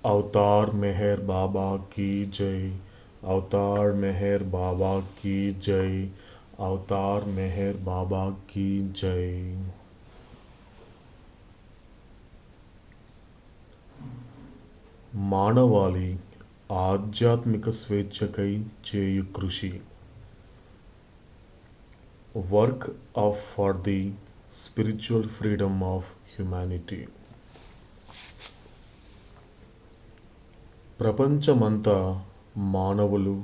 अवतार मेहर बाबा की जय। अवतार मेहर बाबा की जय। अवतार मेहर बाबा की जय। మానవాళి ఆధ్యాత్మిక స్వేచ్ఛకై చేయు కృషి. Work of for the spiritual freedom of humanity. ప్రపంచమంతా మానవులు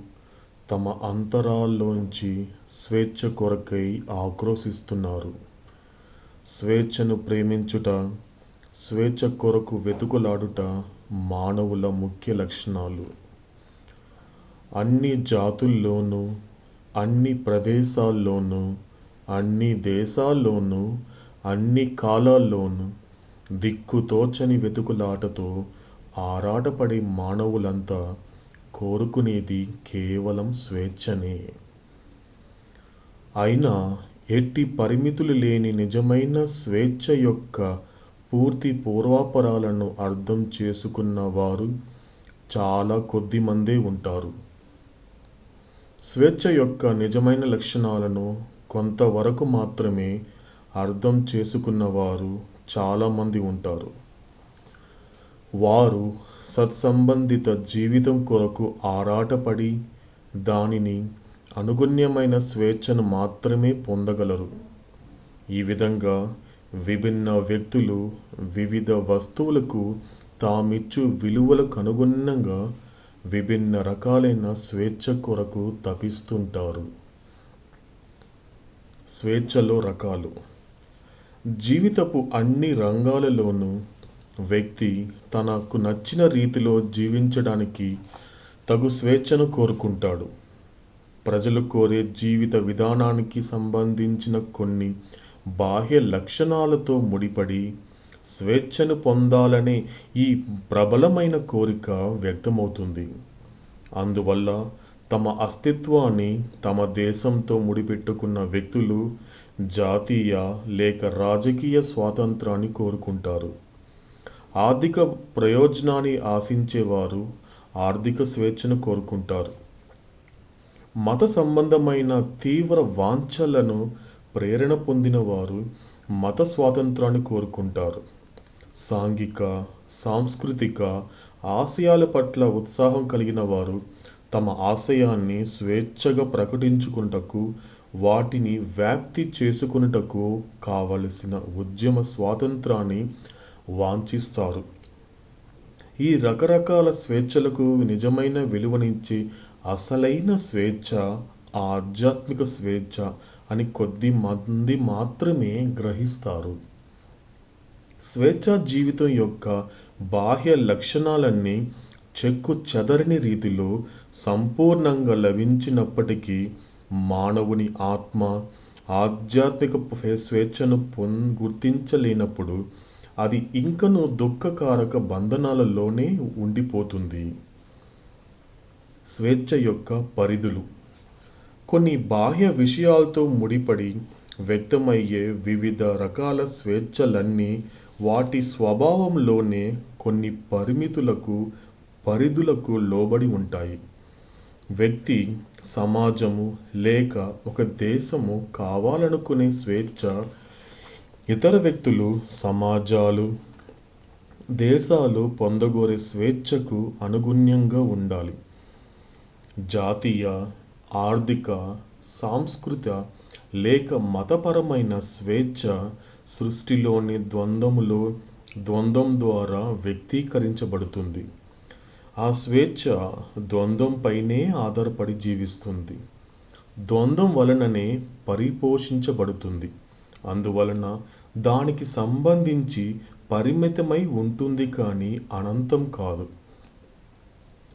తమ అంతరాల్లోంచి స్వేచ్ఛ కొరకై ఆక్రోశిస్తున్నారు. స్వేచ్ఛను ప్రేమించుట, స్వేచ్ఛ కొరకు వెతుకులాడుట మానవుల ముఖ్య లక్షణాలు. అన్ని జాతుల్లోనూ, అన్ని ప్రదేశాల్లోనూ, అన్ని దేశాల్లోనూ, అన్ని కాలాల్లోనూ దిక్కుతోచని వెతుకులాటతో ఆరాటపడే మానవులంతా కోరుకునేది కేవలం స్వేచ్ఛనే. అయినా ఎట్టి పరిమితులు లేని నిజమైన స్వేచ్ఛ యొక్క పూర్తి పూర్వాపరాలను అర్థం చేసుకున్న వారు చాలా కొద్ది మందే ఉంటారు. స్వేచ్ఛ యొక్క నిజమైన లక్షణాలను కొంతవరకు మాత్రమే అర్థం చేసుకున్నవారు చాలామంది ఉంటారు. వారు సత్సంబంధిత జీవితం కొరకు ఆరాటపడి దానిని అనుగుణ్యమైన స్వేచ్ఛను మాత్రమే పొందగలరు. ఈ విధంగా విభిన్న వ్యక్తులు వివిధ వస్తువులకు తామిచ్చు విలువలకు అనుగుణంగా విభిన్న రకాలైన స్వేచ్ఛ కొరకు తపిస్తుంటారు. స్వేచ్ఛలో రకాలు. జీవితపు అన్ని రంగాలలోనూ వ్యక్తి తనకు నచ్చిన రీతిలో జీవించడానికి తగు స్వేచ్ఛను కోరుకుంటాడు. ప్రజలు కోరే జీవిత విధానానికి సంబంధించిన కొన్ని బాహ్య లక్షణాలతో ముడిపడి స్వేచ్ఛను పొందాలనే ఈ ప్రబలమైన కోరిక వ్యక్తమవుతుంది. అందువల్ల తమ అస్తిత్వాన్ని తమ దేశంతో ముడిపెట్టుకున్న వ్యక్తులు జాతీయ లేక రాజకీయ స్వాతంత్రాన్ని కోరుకుంటారు. ఆర్థిక ప్రయోజనాన్ని ఆశించేవారు ఆర్థిక స్వేచ్ఛను కోరుకుంటారు. మత సంబంధమైన తీవ్ర వాంఛలను ప్రేరణ పొందిన వారు మత స్వాతంత్రాన్ని కోరుకుంటారు. సాంఘిక, సాంస్కృతిక ఆశయాల పట్ల ఉత్సాహం కలిగిన వారు తమ ఆశయాన్ని స్వేచ్ఛగా ప్రకటించుకున్నటకు, వాటిని వ్యాప్తి చేసుకున్నటకు కావలసిన ఉద్యమ స్వాతంత్రాన్ని వాంఛిస్తారు. ఈ రకరకాల స్వేచ్ఛలకు నిజమైన విలువనిచ్చే అసలైన స్వేచ్ఛ ఆధ్యాత్మిక స్వేచ్ఛ అని కొద్ది మంది మాత్రమే గ్రహిస్తారు. స్వేచ్ఛా జీవితం యొక్క బాహ్య లక్షణాలన్నీ చెక్కు చెదరని రీతిలో సంపూర్ణంగా లభించినప్పటికీ మానవుని ఆత్మ ఆధ్యాత్మిక స్వేచ్ఛను గుర్తించలేనప్పుడు అది ఇంకనూ దుఃఖకారక బంధనాలలోనే ఉండిపోతుంది. స్వేచ్ఛ యొక్క పరిధులు. కొన్ని బాహ్య విషయాలతో ముడిపడి వ్యక్తమయ్యే వివిధ రకాల స్వేచ్ఛలన్నీ వాటి స్వభావంలోనే కొన్ని పరిధులకు లోబడి ఉంటాయి. వ్యక్తి, సమాజము లేక ఒక దేశము కావాలనుకునే స్వేచ్ఛ ఇతర వ్యక్తులు, సమాజాలు, దేశాలు పొందగోరే స్వేచ్ఛకు అనుగుణ్యంగా ఉండాలి. జాతీయ, ఆర్థిక, సాంస్కృతిక లేక మతపరమైన స్వేచ్ఛ సృష్టిలోని ద్వంద్వం ద్వారా వ్యక్తీకరించబడుతుంది. ఆ స్వేచ్ఛ ద్వంద్వంపైనే ఆధారపడి జీవిస్తుంది. ద్వంద్వం వలననే పరిపోషించబడుతుంది. అందువలన దానికి సంబంధించి పరిమితమై ఉంటుంది కానీ అనంతం కాదు.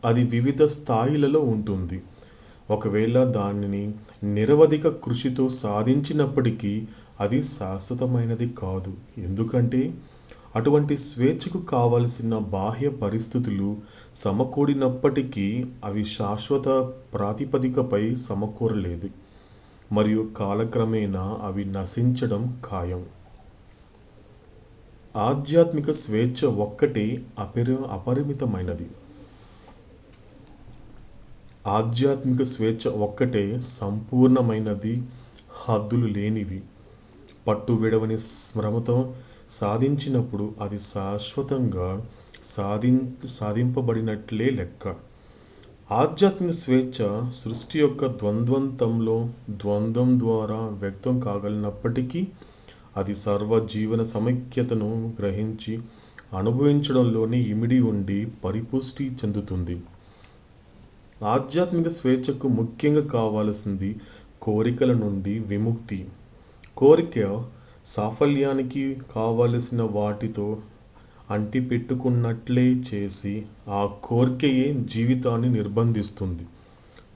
అది వివిధ స్థాయిలలో ఉంటుంది. ఒకవేళ దానిని నిరవధిక కృషితో సాధించినప్పటికీ అది శాశ్వతమైనది కాదు. ఎందుకంటే అటువంటి స్వేచ్ఛకు కావలసిన బాహ్య పరిస్థితులు సమకూడినప్పటికీ అవి శాశ్వత ప్రాతిపదికపై సమకూరలేదు మరియు కాలక్రమేణా అవి నశించడం ఖాయం. ఆధ్యాత్మిక స్వేచ్ఛ ఒక్కటే అపరిమితమైనది. ఆధ్యాత్మిక స్వేచ్ఛ ఒక్కటే సంపూర్ణమైనది, హద్దులు లేనివి. పట్టు విడవని శ్రమతో సాధించినప్పుడు అది శాశ్వతంగా సాధింపబడినట్లే లెక్క. ఆధ్యాత్మిక స్వేచ్ఛ సృష్టి యొక్క ద్వంద్వం ద్వారా వ్యక్తం కాగలిగినప్పటికీ అది సర్వజీవన సమైక్యతను గ్రహించి అనుభవించడంలోనే ఇమిడి ఉండి పరిపుష్టి చెందుతుంది. ఆధ్యాత్మిక స్వేచ్ఛకు ముఖ్యంగా కావాల్సింది కోరికల నుండి విముక్తి. కోరిక సాఫల్యానికి కావలసిన వాటితో అంటిపెట్టుకున్నట్లే చేసి ఆ కోరికయే జీవితాన్ని నిర్బంధిస్తుంది.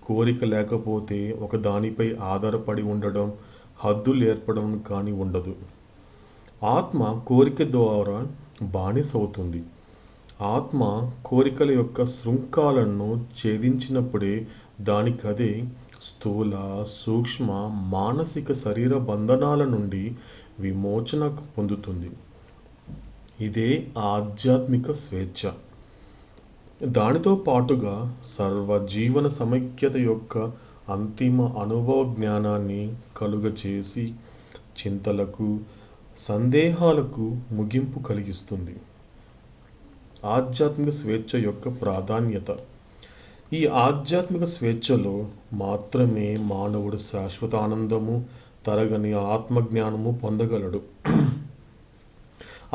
కోరిక లేకపోతే ఒక దానిపై ఆధారపడి ఉండడం, హద్దులు ఏర్పడడం కానీ ఉండదు. ఆత్మ కోరిక ద్వారా బానిసవుతుంది. ఆత్మ కోరికల యొక్క శృంఖాలను ఛేదించినప్పుడే దానికదే స్థూల, సూక్ష్మ, మానసిక శరీర బంధనాల నుండి విమోచన పొందుతుంది. ఇదే ఆధ్యాత్మిక స్వేచ్ఛ. దానితో పాటుగా సర్వజీవన సమైక్యత యొక్క అంతిమ అనుభవ జ్ఞానాన్ని కలుగచేసి చింతలకు, సందేహాలకు ముగింపు కలిగిస్తుంది. ఆధ్యాత్మిక స్వేచ్ఛ యొక్క ప్రాధాన్యత. ఈ ఆధ్యాత్మిక స్వేచ్ఛలో మాత్రమే మానవుడు శాశ్వత ఆనందము, తరగని ఆత్మజ్ఞానము పొందగలడు.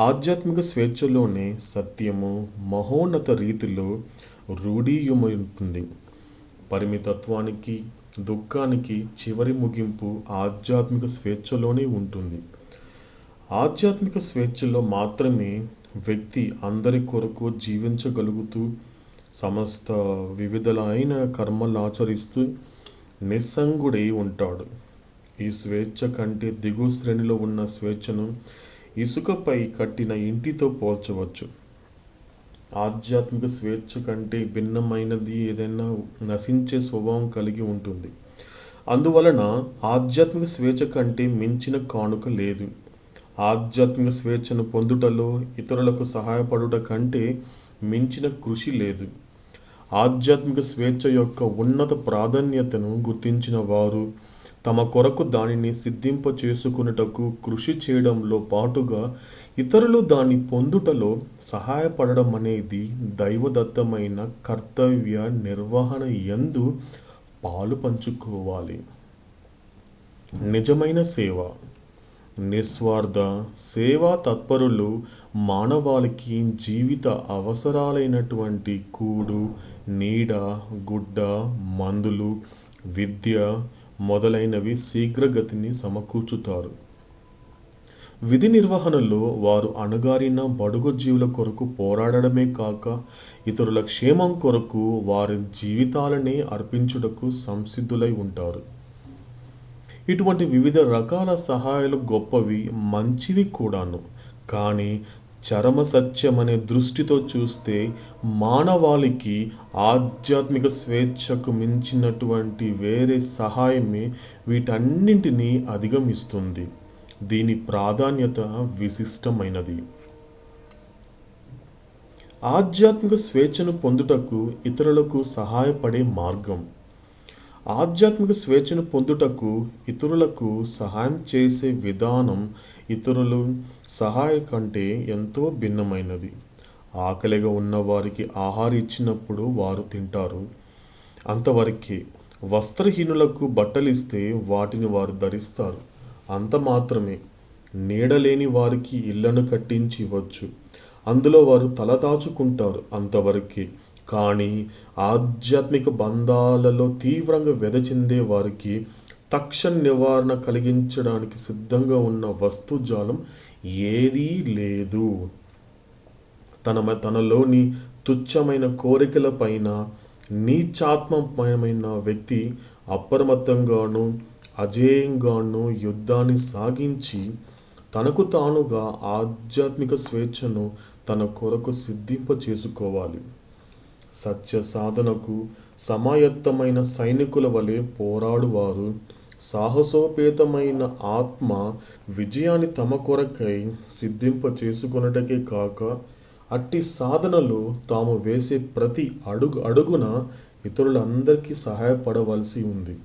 ఆధ్యాత్మిక స్వేచ్ఛలోనే సత్యము మహోన్నత రీతిలో రూఢీయమవుతుంది. పరిమితత్వానికి, దుఃఖానికి చివరి ముగింపు ఆధ్యాత్మిక స్వేచ్ఛలోనే ఉంటుంది. ఆధ్యాత్మిక స్వేచ్ఛలో మాత్రమే వ్యక్తి అందరి కొరకు జీవించగలుగుతూ సమస్త వివిధలైన కర్మలు ఆచరిస్తూ నిస్సంగుడై ఉంటాడు. ఈ స్వేచ్ఛ కంటే దిగువ శ్రేణిలో ఉన్న స్వేచ్ఛను ఇసుకపై కట్టిన ఇంటితో పోల్చవచ్చు. ఆధ్యాత్మిక స్వేచ్ఛ కంటే భిన్నమైనది ఏదైనా నశించే స్వభావం కలిగి ఉంటుంది. అందువలన ఆధ్యాత్మిక స్వేచ్ఛ కంటే మించిన కానుక లేదు. ఆధ్యాత్మిక స్వేచ్ఛను పొందుటలో ఇతరులకు సహాయపడుట కంటే మించిన కృషి లేదు. ఆధ్యాత్మిక స్వేచ్ఛ యొక్క ఉన్నత ప్రాధాన్యతను గుర్తించిన వారు తమ కొరకు దానిని సిద్ధింప చేసుకున్నటకు కృషి చేయడంలో పాటుగా ఇతరులు దాన్ని పొందుటలో సహాయపడడం అనేది దైవదత్తమైన కర్తవ్య నిర్వహణ యందు పాలు పంచుకోవాలి. నిజమైన సేవ. నిస్వార్థ సేవా తత్పరులు మానవాళికి జీవిత అవసరాలైనటువంటి కూడు, నీడ, గుడ్డ, మందులు, విద్య మొదలైనవి శీఘ్రగతిని సమకూర్చుతారు. విధి నిర్వహణలో వారు అణగారిన బడుగు జీవుల కొరకు పోరాడడమే కాక ఇతరుల క్షేమం కొరకు వారి జీవితాలనే అర్పించుటకు సంసిద్ధులై ఉంటారు. ఇటువంటి వివిధ రకాల సహాయాలు గొప్పవి, మంచివి కూడాను. కానీ చరమ సత్యమనే దృష్టితో చూస్తే మానవాళికి ఆధ్యాత్మిక స్వేచ్ఛకు మించినటువంటి వేరే సహాయమే వీటన్నింటినీ అధిగమిస్తుంది. దీని ప్రాధాన్యత విశిష్టమైనది. ఆధ్యాత్మిక స్వేచ్ఛను పొందుటకు ఇతరులకు సహాయపడే మార్గం. ఆధ్యాత్మిక స్వేచ్ఛను పొందుటకు ఇతరులకు సహాయం చేసే విధానం ఇతరులు సహాయ కంటే ఎంతో భిన్నమైనది. ఆకలిగా ఉన్నవారికి ఆహారం ఇచ్చినప్పుడు వారు తింటారు, అంతవరకే. వస్త్రహీనులకు బట్టలిస్తే వాటిని వారు ధరిస్తారు, అంత మాత్రమే. నీడలేని వారికి ఇళ్లను కట్టించి ఇవ్వచ్చు, అందులో వారు తలదాచుకుంటారు, అంతవరకే. కానీ ఆధ్యాత్మిక బంధాలలో తీవ్రంగా చెందే వారికి తక్షణ నివారణ కలిగించడానికి సిద్ధంగా ఉన్న వస్తుజాలం ఏదీ లేదు. తనలోని తుచ్చమైన కోరికలపైన నీచాత్మమైన వ్యక్తి అప్రమత్తంగాను అజేయంగాను యుద్ధాన్ని సాగించి తనకు తానుగా ఆధ్యాత్మిక స్వేచ్ఛను తన కొరకు సిద్ధింప చేసుకోవాలి. సత్య సాధనకు సమాయత్తమైన సైనికుల వలె పోరాడువారు సాహసోపేతమైన ఆత్మ విజయాన్ని తమ కొరకై సిద్ధింప చేసుకొనుటకే కాక అట్టి సాధనలో తాము వేసే ప్రతి అడుగున ఇతరులందరికీ సహాయపడవలసి ఉంది.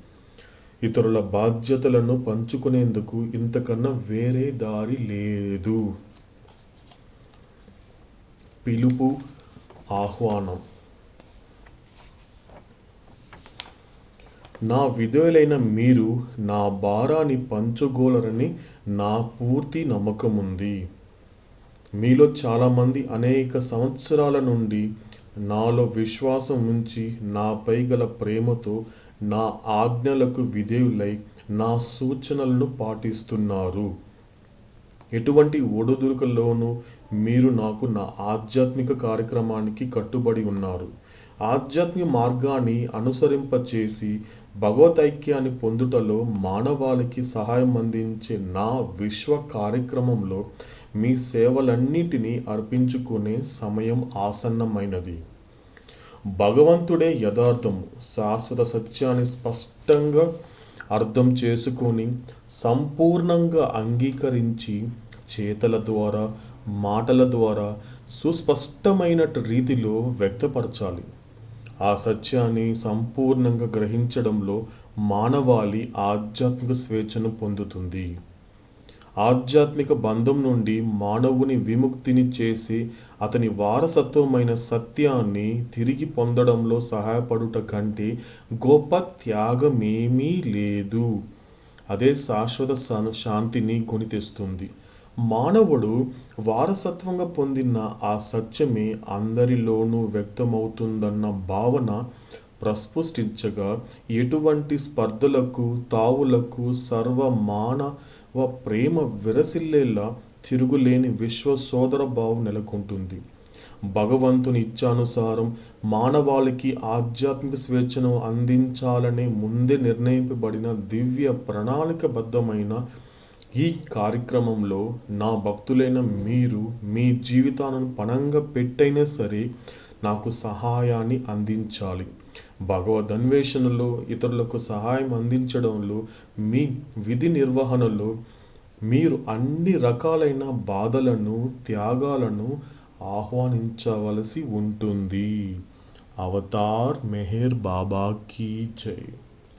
ఇతరుల బాధ్యతలను పంచుకునేందుకు ఇంతకన్నా వేరే దారి లేదు. పిలుపు, ఆహ్వానం. నా విధేయులైన మీరు నా భారాన్ని పంచుకోగలరని నా పూర్తి నమ్మకముంది. మీలో చాలామంది అనేక సంవత్సరాల నుండి నాలో విశ్వాసం ఉంచి నాపై గల ప్రేమతో నా ఆజ్ఞలకు విధేయులై నా సూచనలను పాటిస్తున్నారు. ఎటువంటి ఒడిదుడుకుల్లోనూ మీరు నాకు నా ఆధ్యాత్మిక కార్యక్రమానికి కట్టుబడి ఉన్నారు. ఆధ్యాత్మిక మార్గాన్ని అనుసరింపచేసి భగవతైక్యాన్ని పొందుటలో మానవాళికి సహాయం అందించే నా విశ్వ కార్యక్రమంలో మీ సేవలన్నింటినీ అర్పించుకునే సమయం ఆసన్నమైనది. భగవంతుడే యథార్థము, శాశ్వత సత్యాన్ని స్పష్టంగా అర్థం చేసుకొని సంపూర్ణంగా అంగీకరించి చేతల ద్వారా, మాటల ద్వారా సుస్పష్టమైన రీతిలో వ్యక్తపరచాలి. ఆ సత్యాన్ని సంపూర్ణంగా గ్రహించడంలో మానవాళి ఆధ్యాత్మిక స్వేచ్ఛను పొందుతుంది. ఆధ్యాత్మిక బంధం నుండి మానవుని విముక్తిని చేసి అతని వారసత్వమైన సత్యాన్ని తిరిగి పొందడంలో సహాయపడుట కంటే గొప్ప త్యాగమేమీ లేదు. అదే శాశ్వత శాంతిని కొని తెస్తుంది. మానవుడు వారసత్వంగా పొందిన ఆ సత్యమే అందరిలోనూ వ్యక్తమవుతుందన్న భావన ప్రస్ఫుటించగా ఎటువంటి స్పర్ధలకు, తావులకు సర్వమానవ ప్రేమ విరసిల్లేలా తిరుగులేని విశ్వ సోదర భావం నెలకొంటుంది. భగవంతుని ఇచ్ఛానుసారం మానవాళికి ఆధ్యాత్మిక స్వేచ్ఛను అందించాలనే ముందే నిర్ణయింపబడిన దివ్య ప్రణాళికబద్ధమైన ఈ కార్యక్రమంలో నా భక్తులైన మీరు మీ జీవితాలను పణంగా పెట్టైనా సరే నాకు సహాయాన్ని అందించాలి. భగవదన్వేషణలో, ఇతరులకు సహాయం అందించడంలో, మీ విధి నిర్వహణలో మీరు అన్ని రకాలైన బాధలను, త్యాగాలను ఆహ్వానించవలసి ఉంటుంది. అవతార్ మెహర్ బాబా కీ జై.